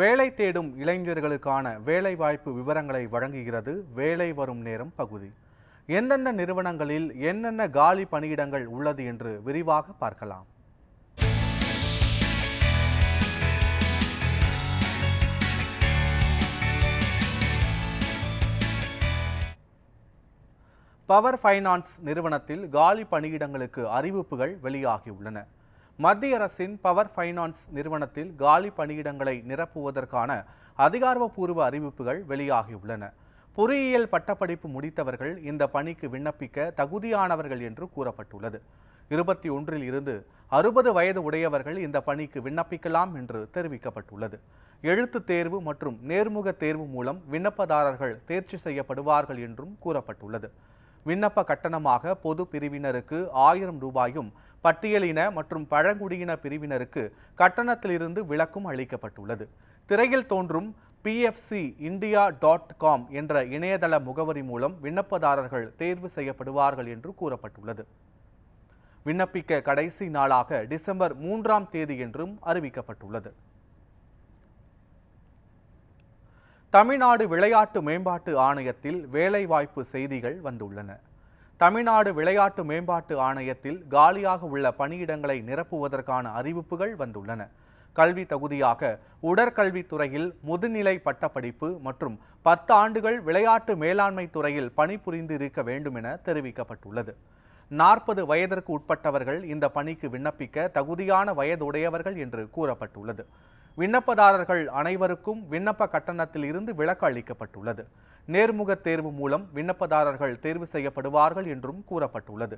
வேலை தேடும் இளைஞர்களுக்கான வேலைவாய்ப்பு விவரங்களை வழங்குகிறது வேலை வரும் நேரம் பகுதி. எந்தெந்த நிறுவனங்களில் என்னென்ன காலி பணியிடங்கள் உள்ளது என்று விரிவாக பார்க்கலாம். பவர் ஃபைனான்ஸ் நிறுவனத்தில் காலி பணியிடங்களுக்கு அறிவிப்புகள் வெளியாகியுள்ளன. மத்திய அரசின் பவர் ஃபைனான்ஸ் நிறுவனத்தில் காலி பணியிடங்களை நிரப்புவதற்கான அதிகாரப்பூர்வ அறிவிப்புகள் வெளியாகியுள்ளன. பொறியியல் பட்டப்படிப்பு முடித்தவர்கள் இந்த பணிக்கு விண்ணப்பிக்க தகுதியானவர்கள் என்று கூறப்பட்டுள்ளது. 21 இருந்து 60 வயது உடையவர்கள் இந்த பணிக்கு விண்ணப்பிக்கலாம் என்று தெரிவிக்கப்பட்டுள்ளது. எழுத்துத் தேர்வு மற்றும் நேர்முக தேர்வு மூலம் விண்ணப்பதாரர்கள் தேர்ச்சி செய்யப்படுவார்கள் என்றும் கூறப்பட்டுள்ளது. விண்ணப்ப கட்டணமாக பொது பிரிவினருக்கு 1000 ரூபாயும், பட்டியலின மற்றும் பழங்குடியின பிரிவினருக்கு கட்டணத்திலிருந்து விலக்கும் அளிக்கப்பட்டுள்ளது. திரையில் தோன்றும் pfcindia.com என்ற இணையதள முகவரி மூலம் விண்ணப்பதாரர்கள் தேர்வு செய்யப்படுவார்கள் என்று கூறப்பட்டுள்ளது. விண்ணப்பிக்க கடைசி நாளாக டிசம்பர் 3ஆம் தேதி என்றும் அறிவிக்கப்பட்டுள்ளது. தமிழ்நாடு விளையாட்டு மேம்பாட்டு ஆணையத்தில் வேலைவாய்ப்பு செய்திகள் வந்துள்ளன. தமிழ்நாடு விளையாட்டு மேம்பாட்டு ஆணையத்தில் காலியாக உள்ள பணியிடங்களை நிரப்புவதற்கான அறிவிப்புகள் வந்துள்ளன. கல்வி தகுதியாக உடற்கல்வித்துறையில் முதுநிலை பட்டப்படிப்பு மற்றும் 10 ஆண்டுகள் விளையாட்டு மேலாண்மை துறையில் பணிபுரிந்து இருக்க வேண்டும் என தெரிவிக்கப்பட்டுள்ளது. 40 வயதிற்கு உட்பட்டவர்கள் இந்த பணிக்கு விண்ணப்பிக்க தகுதியான வயதுடையவர்கள் என்று கூறப்பட்டுள்ளது. விண்ணப்பதாரர்கள் அனைவருக்கும் விண்ணப்ப கட்டணத்தில் இருந்து விலக்கு அளிக்கப்பட்டுள்ளது. நேர்முக தேர்வு மூலம் விண்ணப்பதாரர்கள் தேர்வு செய்யப்படுவார்கள் என்றும் கூறப்பட்டுள்ளது.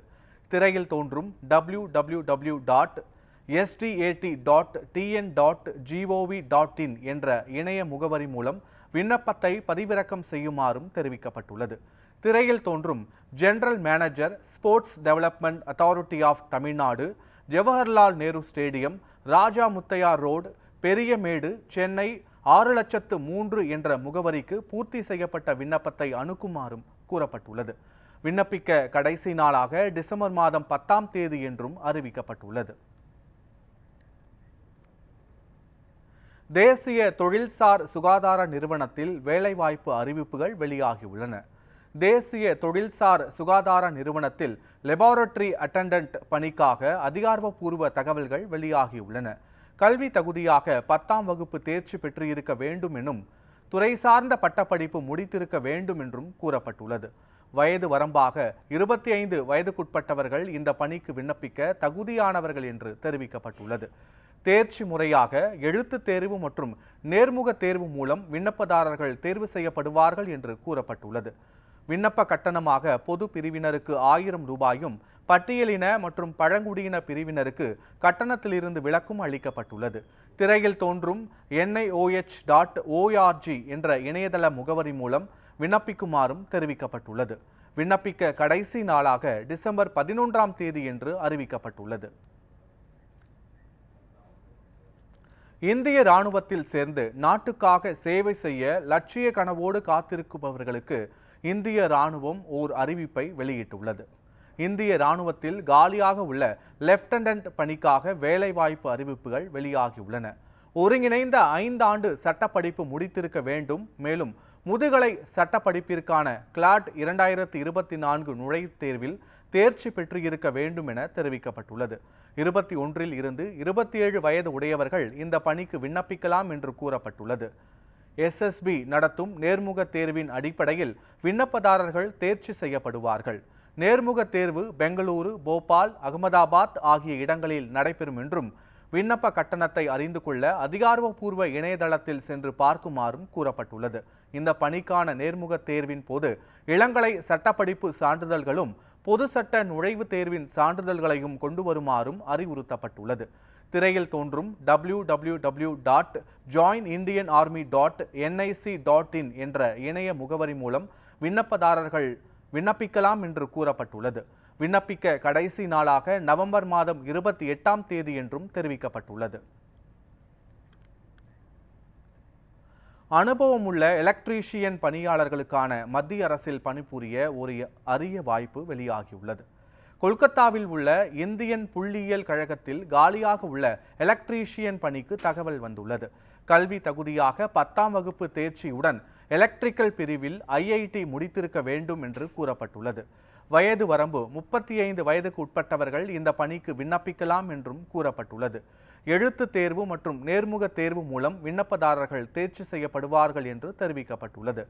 திரையில் தோன்றும் www.sdat.tn.gov.in என்ற இணைய முகவரி மூலம் விண்ணப்பத்தை பதிவிறக்கம் செய்யுமாறும் தெரிவிக்கப்பட்டுள்ளது. திரையில் தோன்றும் general manager, sports development authority of Tamil Nadu, Jawaharlal Nehru stadium, Raja Muthiah road, Periyamet, Chennai 6,03,000 என்ற முகவரிக்கு பூர்த்தி செய்யப்பட்ட விண்ணப்பத்தை அனுப்புமாறும் கூறப்பட்டுள்ளது. விண்ணப்பிக்க கடைசி நாளாக டிசம்பர் மாதம் 10ஆம் தேதி என்றும் அறிவிக்கப்பட்டுள்ளது. தேசிய தொழில்சார் சுகாதார நிறுவனத்தில் வேலைவாய்ப்பு அறிவிப்புகள் வெளியாகியுள்ளன. தேசிய தொழில்சார் சுகாதார நிறுவனத்தில் லெபார்டரி அட்டெண்டன்ட் பணிக்காக அதிகாரப்பூர்வ தகவல்கள் வெளியாகியுள்ளன. கல்வி தகுதியாக 10ஆம் வகுப்பு தேர்ச்சி பெற்றிருக்க வேண்டும் எனும், துறை சார்ந்த பட்டப்படிப்பு முடித்திருக்க வேண்டும் என்றும் கூறப்பட்டுள்ளது. வயது வரம்பாக 25 வயதுக்குட்பட்டவர்கள் இந்த பணிக்கு விண்ணப்பிக்க தகுதியானவர்கள் என்று தெரிவிக்கப்பட்டுள்ளது. தேர்ச்சி முறையாக எழுத்துத் தேர்வு மற்றும் நேர்முக தேர்வு மூலம் விண்ணப்பதாரர்கள் தேர்வு செய்யப்படுவார்கள் என்று கூறப்பட்டுள்ளது. விண்ணப்ப கட்டணமாக பொது பிரிவினருக்கு 1000 ரூபாயும், பட்டியலின மற்றும் பழங்குடியின பிரிவினருக்கு கட்டணத்திலிருந்து விலக்கும் அளிக்கப்பட்டுள்ளது. திரையில் தோன்றும் NIOH.org என்ற இணையதள முகவரி மூலம் விண்ணப்பிக்குமாறும் தெரிவிக்கப்பட்டுள்ளது. விண்ணப்பிக்க கடைசி நாளாக டிசம்பர் 11ஆம் தேதி என்று அறிவிக்கப்பட்டுள்ளது. இந்திய இராணுவத்தில் சேர்ந்து நாட்டுக்காக சேவை செய்ய லட்சிய கனவோடு காத்திருப்பவர்களுக்கு இந்திய இராணுவம் ஓர் அறிவிப்பை வெளியிட்டுள்ளது. இந்திய இராணுவத்தில் காலியாக உள்ள லெப்டினன்ட் பணிக்காக வேலைவாய்ப்பு அறிவிப்புகள் வெளியாகியுள்ளன. ஒருங்கிணைந்த 5 ஆண்டு சட்டப்படிப்பு முடித்திருக்க வேண்டும். மேலும் முதுகலை சட்டப்படிப்பிற்கான கிளாட் 2024 நுழைவுத் தேர்வில் தேர்ச்சி பெற்றிருக்க வேண்டும் என தெரிவிக்கப்பட்டுள்ளது. 21 இருந்து 27 வயது உடையவர்கள் இந்த பணிக்கு விண்ணப்பிக்கலாம் என்று கூறப்பட்டுள்ளது. SSB நடத்தும் நேர்முக தேர்வின் அடிப்படையில் விண்ணப்பதாரர்கள் தேர்ச்சி செய்யப்படுவார்கள். நேர்முக தேர்வு பெங்களூரு, போபால், அகமதாபாத் ஆகிய இடங்களில் நடைபெறும் என்றும், விண்ணப்ப கட்டணத்தை அறிந்து கொள்ள அதிகாரப்பூர்வ இணையதளத்தில் சென்று பார்க்குமாறும் கூறப்பட்டுள்ளது. இந்த பணிக்கான நேர்முக தேர்வின் போது இளங்கலை சட்டப்படிப்பு சான்றிதழ்களும் பொது சட்ட நுழைவுத் தேர்வின் சான்றிதழ்களையும் கொண்டு வருமாறும் அறிவுறுத்தப்பட்டுள்ளது. திரையில் தோன்றும் www.joinindianarmy.nic.in என்ற இணைய முகவரி மூலம் விண்ணப்பதாரர்கள் விண்ணப்பிக்கலாம் என்று கூறப்பட்டுள்ளது. விண்ணப்பிக்க கடைசி நாளாக நவம்பர் மாதம் 28ஆம் தேதி என்றும் தெரிவிக்கப்பட்டுள்ளது. அனுபவமுள்ள எலக்ட்ரீஷியன் பணியாளர்களுக்கான மத்திய அரசில் பணிபுரிய ஒரு அரிய வாய்ப்பு வெளியாகியுள்ளது. கொல்கத்தாவில் உள்ள இந்தியன் புள்ளியியல் கழகத்தில் காலியாக உள்ள எலக்ட்ரீஷியன் பணிக்கு தகவல் வந்துள்ளது. கல்வி தகுதியாக 10ஆம் வகுப்பு தேர்ச்சியுடன் எலக்ட்ரிக்கல் பிரிவில் IIT முடித்திருக்க வேண்டும் என்று கூறப்பட்டுள்ளது. வயது வரம்பு 35 வயதுக்கு உட்பட்டவர்கள் இந்த பணிக்கு விண்ணப்பிக்கலாம் என்றும் கூறப்பட்டுள்ளது. எழுத்து தேர்வு மற்றும் நேர்முக தேர்வு மூலம் விண்ணப்பதாரர்கள் தேர்ச்சி செய்யப்படுவார்கள் என்று தெரிவிக்கப்பட்டுள்ளது.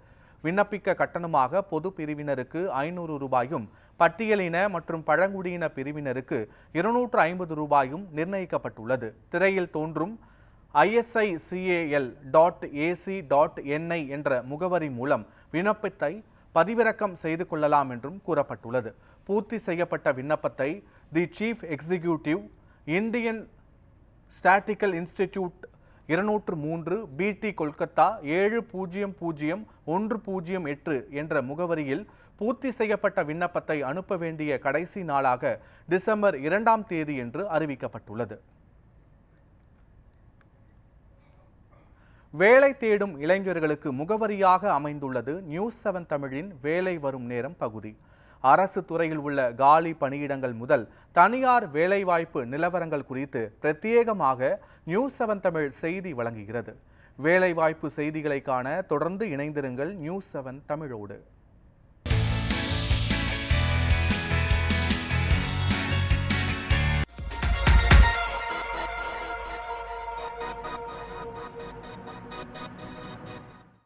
விண்ணப்பிக்க கட்டணமாக பொது பிரிவினருக்கு 500 ரூபாயும், பட்டியலின மற்றும் பழங்குடியின பிரிவினருக்கு 250 ரூபாயும் நிர்ணயிக்கப்பட்டுள்ளது. திரையில் தோன்றும் isical.ac.ni என்ற முகவரி மூலம் விண்ணப்பத்தை பதிவிறக்கம் செய்து கொள்ளலாம் என்றும் கூறப்பட்டுள்ளது. பூர்த்தி செய்யப்பட்ட விண்ணப்பத்தை the chief executive, Indian statistical institute, 203 BT, Kolkata 700108 என்ற முகவரியில் பூர்த்தி செய்யப்பட்ட விண்ணப்பத்தை அனுப்ப வேண்டிய கடைசி நாளாக டிசம்பர் 2ஆம் தேதி என்று அறிவிக்கப்பட்டுள்ளது. வேலை தேடும் இளைஞர்களுக்கு முகவரியாக அமைந்துள்ளது நியூஸ்7 தமிழின் வேலை வரும் நேரம் பகுதி. அரசு துறையில் உள்ள காலி பணியிடங்கள் முதல் தனியார் வேலைவாய்ப்பு நிலவரங்கள் குறித்து பிரத்யேகமாக நியூஸ்7 தமிழ் செய்தி வழங்குகிறது. வேலைவாய்ப்பு செய்திகளை காண தொடர்ந்து இணைந்திருங்கள் நியூஸ்7 தமிழோடு.